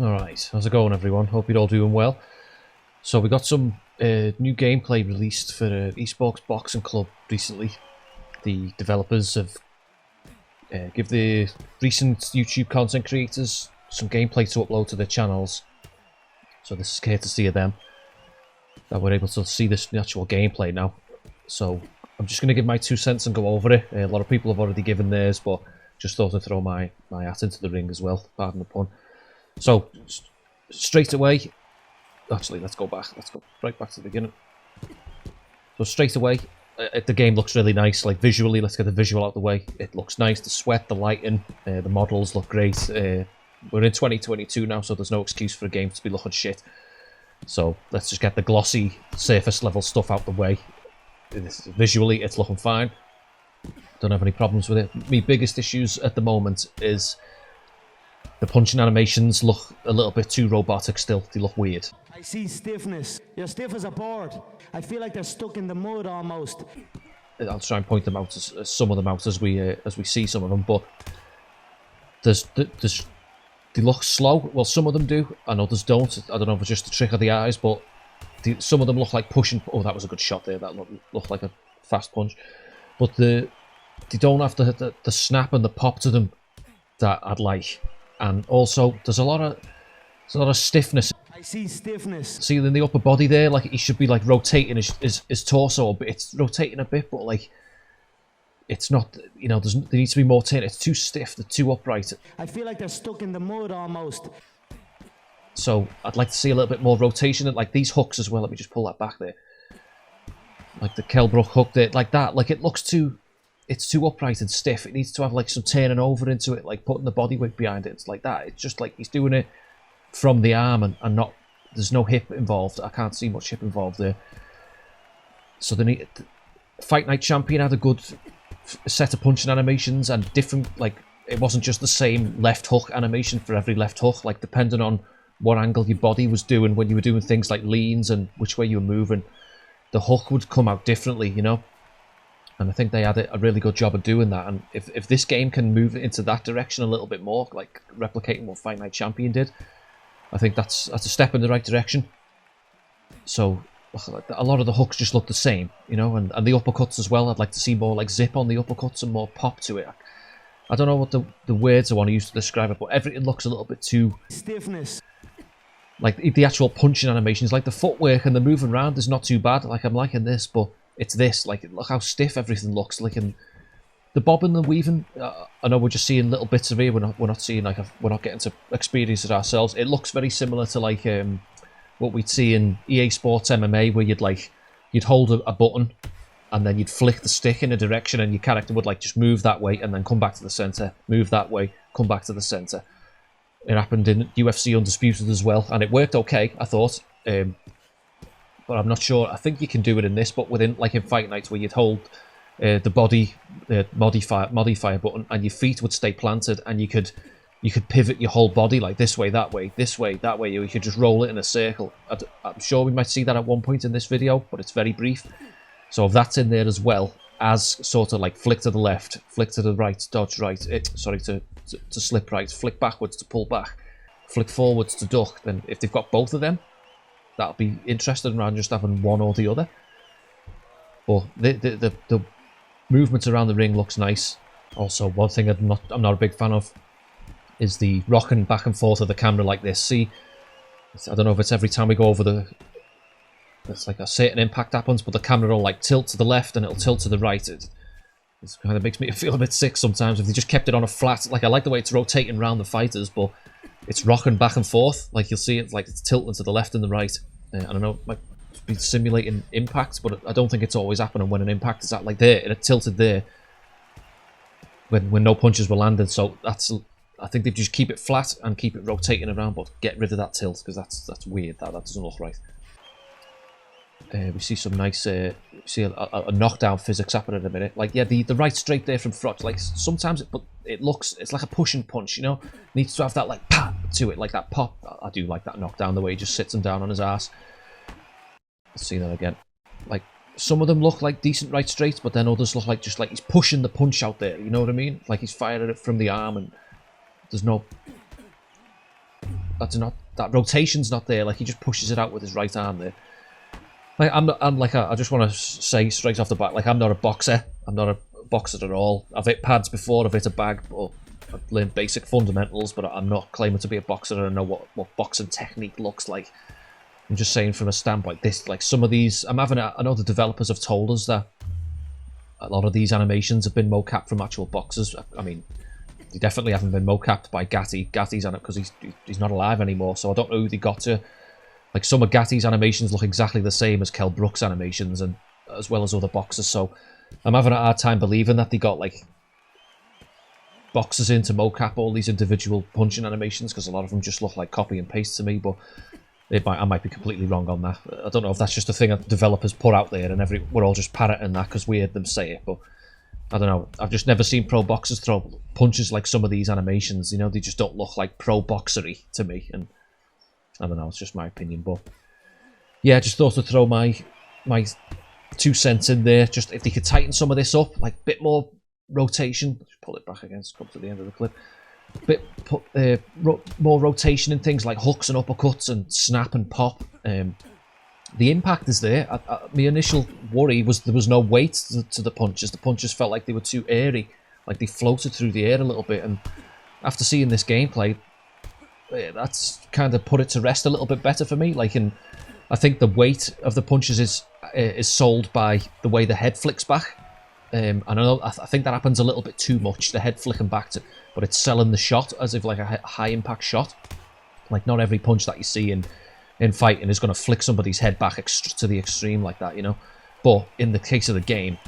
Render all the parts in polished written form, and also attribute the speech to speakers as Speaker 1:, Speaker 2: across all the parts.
Speaker 1: Alright, how's it going everyone? Hope you're all doing well. So we got some new gameplay released for eSports Boxing Club recently. The developers have give the recent YouTube content creators some gameplay to upload to their channels. So this is courtesy of them that we're able to see this actual gameplay now. So I'm just going to give my 2 cents and go over it. A lot of people have already given theirs, but just thought I'd throw my hat into the ring as well, pardon the pun. So, straight away, actually let's go right back to the beginning. So straight away, the game looks really nice, like visually, let's get the visual out of the way. It looks nice, the sweat, the lighting, the models look great. We're in 2022 now, so there's no excuse for a game to be looking shit. So let's just get the glossy, surface level stuff out the way. Visually, it's looking fine. Don't have any problems with it. My biggest issues at the moment is the punching animations look a little bit too robotic still. They look weird.
Speaker 2: I see stiffness. You're stiff as a board. I feel like they're stuck in the mud almost.
Speaker 1: I'll try and point them out, some of them out as we see some of them, but they look slow. Well, some of them do, and others don't. I don't know if it's just the trick of the eyes, but some of them look like pushing. Oh, that was a good shot there. That looked like a fast punch, but they don't have the snap and the pop to them that I'd like. And also, there's a lot of stiffness.
Speaker 2: I see stiffness.
Speaker 1: See in the upper body there, like he should be like rotating his torso a bit. It's rotating a bit, but like it's not. You know, there needs to be more turn. It's too stiff. They're too upright.
Speaker 2: I feel like they're stuck in the mud almost.
Speaker 1: So I'd like to see a little bit more rotation, and like these hooks as well. Let me just pull that back there. Like the Kelbrook hook there, like that. Like it looks too. It's too upright and stiff. It needs to have like some turning over into it, like putting the body weight behind it. It's like that. It's just like he's doing it from the arm and not. There's no hip involved. I can't see much hip involved there. So Fight Night Champion had a good set of punching animations and different. Like it wasn't just the same left hook animation for every left hook. Like depending on what angle your body was doing when you were doing things like leans and which way you were moving, the hook would come out differently. You know. And I think they had a really good job of doing that. And if this game can move into that direction a little bit more, like replicating what Fight Night Champion did, I think that's a step in the right direction. So a lot of the hooks just look the same, you know, and the uppercuts as well. I'd like to see more like zip on the uppercuts and more pop to it. I don't know what the words I want to use to describe it, but everything looks a little bit too
Speaker 2: stiffness. Like
Speaker 1: the actual punching animations, like the footwork and the moving around is not too bad. Like I'm liking this, but it's this, like, look how stiff everything looks. Like, in the bobbing and weaving, I know we're just seeing little bits of it. We're not seeing, like, we're not getting to experience it ourselves. It looks very similar to, like, what we'd see in EA Sports MMA, where you'd hold a button, and then you'd flick the stick in a direction, and your character would, like, just move that way, and then come back to the center, move that way, come back to the center. It happened in UFC Undisputed as well, and it worked okay, I thought. But I'm not sure. I think you can do it in this, but within, like in Fight Nights, where you'd hold the modifier button, and your feet would stay planted, and you could pivot your whole body like this way, that way, this way, that way. You could just roll it in a circle. I'm sure we might see that at one point in this video, but it's very brief. So if that's in there as well as sort of like flick to the left, flick to the right, dodge right, to slip right, flick backwards to pull back, flick forwards to duck. Then if they've got both of them, that'll be interesting rather than just having one or the other. But the movements around the ring looks nice. Also, one thing I'm not a big fan of is the rocking back and forth of the camera like this. See, I don't know if it's every time we go over it's like a certain impact happens, but the camera will like tilt to the left and it'll tilt to the right. It kind of makes me feel a bit sick sometimes if they just kept it on a flat. Like I like the way it's rotating around the fighters, but it's rocking back and forth. Like you'll see it, like it's tilting to the left and the right. I don't know, it might be simulating impact, but I don't think it's always happening when an impact is at like there, and it tilted there when no punches were landed. So I think they just keep it flat and keep it rotating around, but get rid of that tilt because that's weird. That doesn't look right. We see some nice, see a knockdown physics happening in a minute. Like, yeah, the right straight there from front. Like, sometimes it's like a push and punch, you know? Needs to have that, like, pop to it, like that pop. I do like that knockdown, the way he just sits him down on his ass. Let's see that again. Like, some of them look like decent right straights, but then others look like just like he's pushing the punch out there, you know what I mean? Like he's firing it from the arm and there's no... that rotation's not there. Like, he just pushes it out with his right arm there. Like, I just want to say straight off the bat, like, I'm not a boxer. I'm not a boxer at all. I've hit pads before, I've hit a bag, or I've learned basic fundamentals, but I'm not claiming to be a boxer. I don't know what boxing technique looks like. I'm just saying from a standpoint, this, like, some of these, I know the developers have told us that a lot of these animations have been mocapped from actual boxers. I mean, they definitely haven't been mocapped by Gatti. Gatti's on it because he's not alive anymore, so I don't know who they got to. Like, some of Gatti's animations look exactly the same as Kell Brook's animations, and as well as other boxers, so I'm having a hard time believing that they got, like, boxers in to mocap all these individual punching animations, because a lot of them just look like copy and paste to me, but I might be completely wrong on that. I don't know if that's just a thing that developers put out there and we're all just parroting that because we heard them say it, but I don't know. I've just never seen pro boxers throw punches like some of these animations. You know, they just don't look like pro boxery to me, and I don't know, it's just my opinion, but yeah, I just thought to throw my 2 cents in there. Just if they could tighten some of this up, like a bit more rotation. Let's pull it back again, come to the end of the clip. More rotation in things like hooks and uppercuts and snap and pop. The impact is there. My initial worry was there was no weight to the punches. The punches felt like they were too airy, like they floated through the air a little bit, and after seeing this gameplay, that's kind of put it to rest a little bit better for me. Like, I think the weight of the punches is sold by the way the head flicks back. I think that happens a little bit too much, the head flicking back, but it's selling the shot as if like a high impact shot. Like, not every punch that you see in fighting is going to flick somebody's head back to the extreme like that, you know. But in the case of the game,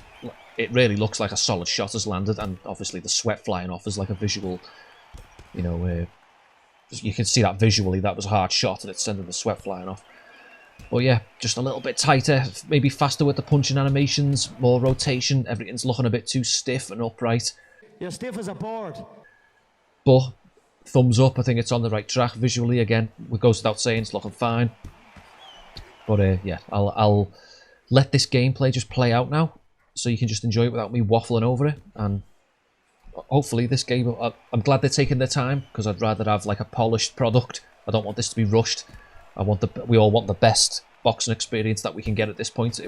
Speaker 1: it really looks like a solid shot has landed, and obviously the sweat flying off is like a visual, you know, you can see that visually, that was a hard shot and it's sending the sweat flying off. But yeah, just a little bit tighter, maybe faster with the punching animations, more rotation, everything's looking a bit too stiff and upright.
Speaker 2: You're stiff as a board.
Speaker 1: But thumbs up, I think it's on the right track visually. Again, it goes without saying, it's looking fine. But yeah, I'll let this gameplay just play out now, so you can just enjoy it without me waffling over it. And hopefully this game, I'm glad they're taking their time, because I'd rather have like a polished product. I don't want this to be rushed. We all want the best boxing experience that we can get at this point,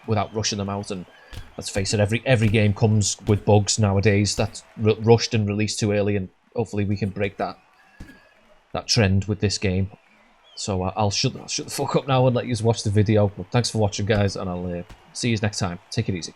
Speaker 1: without rushing them out. And let's face it, every game comes with bugs nowadays that's rushed and released too early, and hopefully we can break that trend with this game. So I'll shut the fuck up now and let you watch the video. But thanks for watching, guys, and I'll see you next time. Take it easy.